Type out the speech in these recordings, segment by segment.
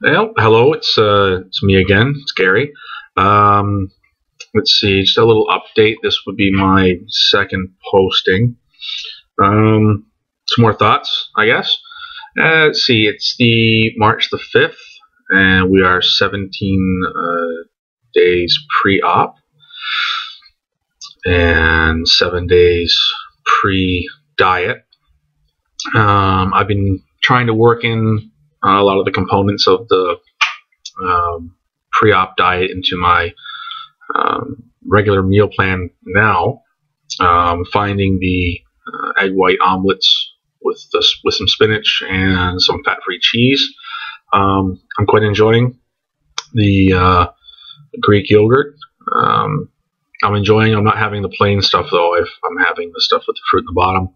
Well, hello, it's me again. It's Gary. Um, let's see, just a little update. This would be my second posting. Some more thoughts, I guess. Let's see, it's the March the 5th, and we are 17 days pre-op and 7 days pre-diet. I've been trying to work in a lot of the components of the pre-op diet into my regular meal plan now. Finding the egg white omelets with some spinach and some fat-free cheese. I'm quite enjoying the Greek yogurt. I'm not having the plain stuff though. I'm having the stuff with the fruit in the bottom.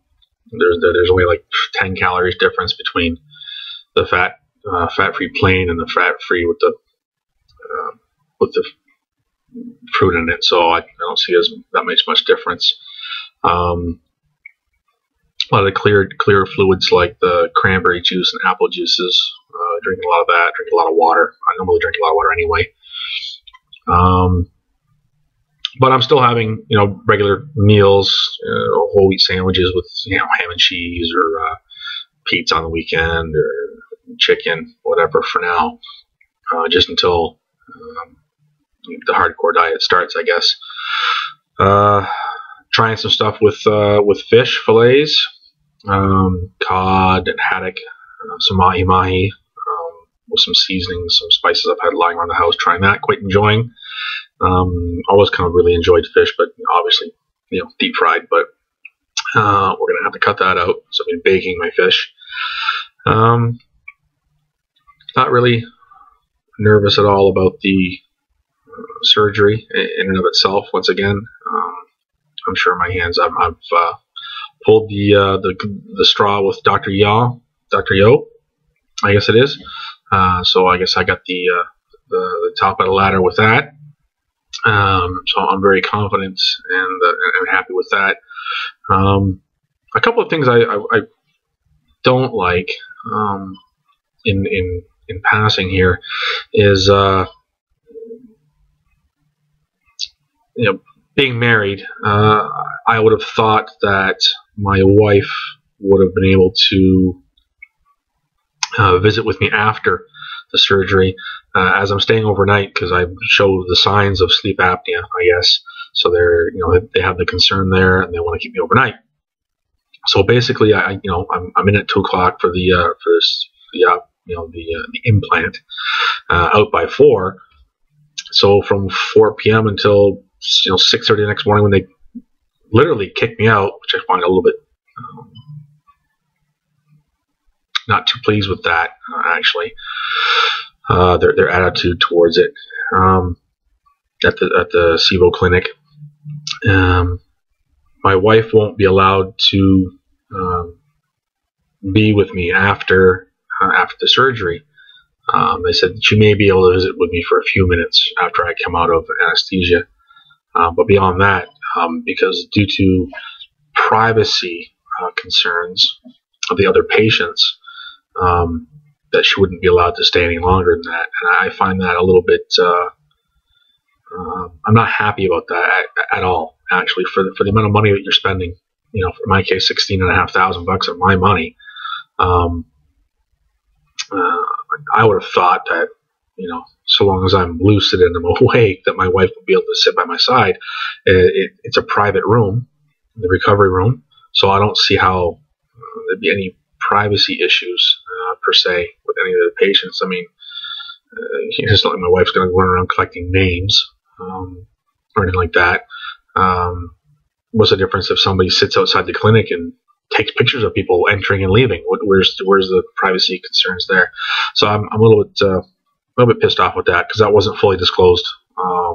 There's only like 10 calories difference between the fat-free plain and the fat-free with the fruit in it. So I don't see that makes much difference. A lot of the clear fluids like the cranberry juice and apple juices. Drinking a lot of that. Drinking a lot of water. I normally drink a lot of water anyway. But I'm still having regular meals, whole wheat sandwiches with ham and cheese or pizza on the weekend or chicken, whatever for now, just until the hardcore diet starts, I guess. Trying some stuff with fish fillets, cod and haddock, some mahi with some seasonings, some spices I've had lying around the house. Trying that, quite enjoying. Always kind of really enjoyed fish, but obviously deep fried. But we're gonna have to cut that out. So I've been baking my fish. Not really nervous at all about the surgery in and of itself. Once again, I'm sure my hands. I've pulled the straw with Dr. Yo, I guess it is. So I guess I got the top of the ladder with that. So I'm very confident and happy with that. A couple of things I don't like in passing here is being married. I would have thought that my wife would have been able to visit with me after the surgery, as I'm staying overnight because I show the signs of sleep apnea, I guess. So they have the concern there and they want to keep me overnight. So basically, I'm in at 2 o'clock for the implant, out by 4. So from 4 p.m. until 6:30 the next morning when they literally kick me out, which I find a little bit not too pleased with that, actually. Their attitude towards it at the SIVO clinic. My wife won't be allowed to be with me after the surgery. They said she may be able to visit with me for a few minutes after I come out of anesthesia. But beyond that, because due to privacy concerns of the other patients, that she wouldn't be allowed to stay any longer than that. And I find that a little bit, I'm not happy about that at all, actually, for the amount of money that you're spending. For my case, $16,500 of my money. I would have thought that, so long as I'm lucid and I'm awake, that my wife would be able to sit by my side. It's a private room, the recovery room, so I don't see how there'd be any privacy issues per se with any of the patients. I mean, it's not like my wife's going to run around collecting names or anything like that. What's the difference if somebody sits outside the clinic and takes pictures of people entering and leaving? Where's the privacy concerns there? So I'm a little bit pissed off with that because that wasn't fully disclosed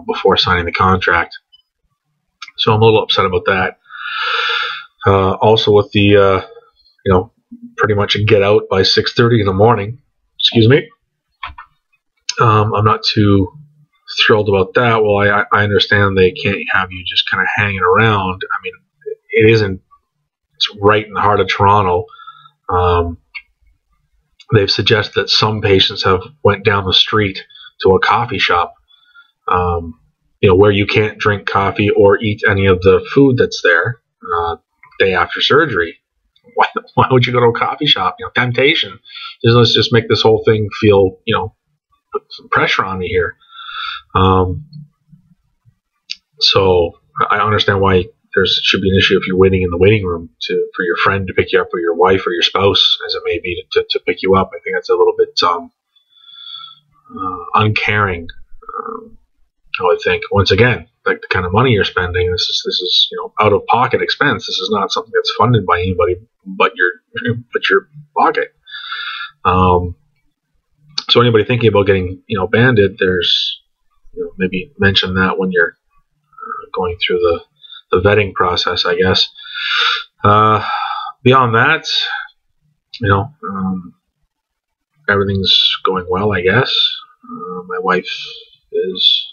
before signing the contract. So I'm a little upset about that. Also with the pretty much get out by 6:30 in the morning. Excuse me. I'm not too thrilled about that. Well, I understand they can't have you just kind of hanging around. I mean, it isn't. It's right in the heart of Toronto. they've suggested that some patients have went down the street to a coffee shop, where you can't drink coffee or eat any of the food that's there day after surgery. Why would you go to a coffee shop? Temptation. Let's just make this whole thing feel, put some pressure on me here. So I understand why there should be an issue if you're waiting in the waiting room for your friend to pick you up, or your wife or your spouse, as it may be, to pick you up. I think that's a little bit uncaring. I would think, once again, like the kind of money you're spending, this is out of pocket expense. This is not something that's funded by anybody but your pocket. So anybody thinking about getting banded, there's maybe mention that when you're going through the vetting process, I guess. Beyond that, everything's going well, I guess. My wife is,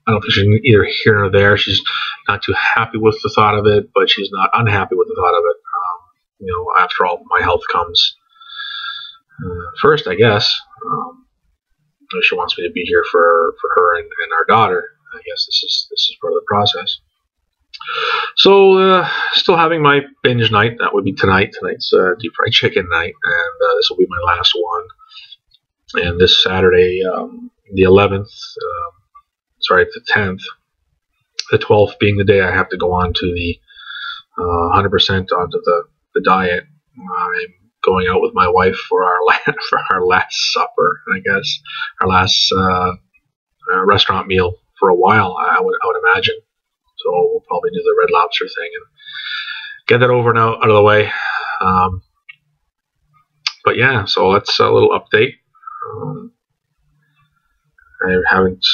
I don't think she's either here nor there. She's not too happy with the thought of it, but she's not unhappy with the thought of it. After all, my health comes first, I guess. She wants me to be here for her and our daughter. I guess this is part of the process. So, still having my binge night. That would be tonight. Tonight's deep fried chicken night, and this will be my last one. And this Saturday, the 11th, the 10th, the 12th being the day I have to go on to the 100% onto the diet. I'm going out with my wife for our last supper, I guess, our last restaurant meal for a while. I would imagine. So we'll probably do the Red Lobster thing and get that over and out of the way. But yeah, so that's a little update. I haven't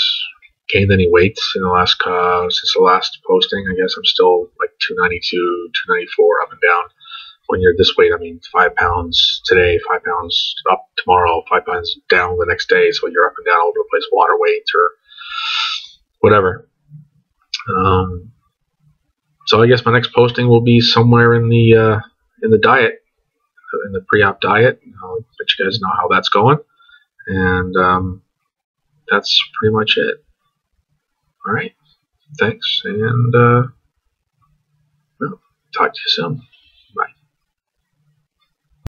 gained any weight in the last since the last posting. I guess I'm still like 292, 294 up and down. When you're this weight, I mean 5 pounds today, 5 pounds up tomorrow, 5 pounds down the next day. So you're up and down all over the place, water weight or whatever. So I guess my next posting will be somewhere in the diet, in the pre-op diet. I'll let you guys know how that's going, and that's pretty much it. All right, thanks, and talk to you soon.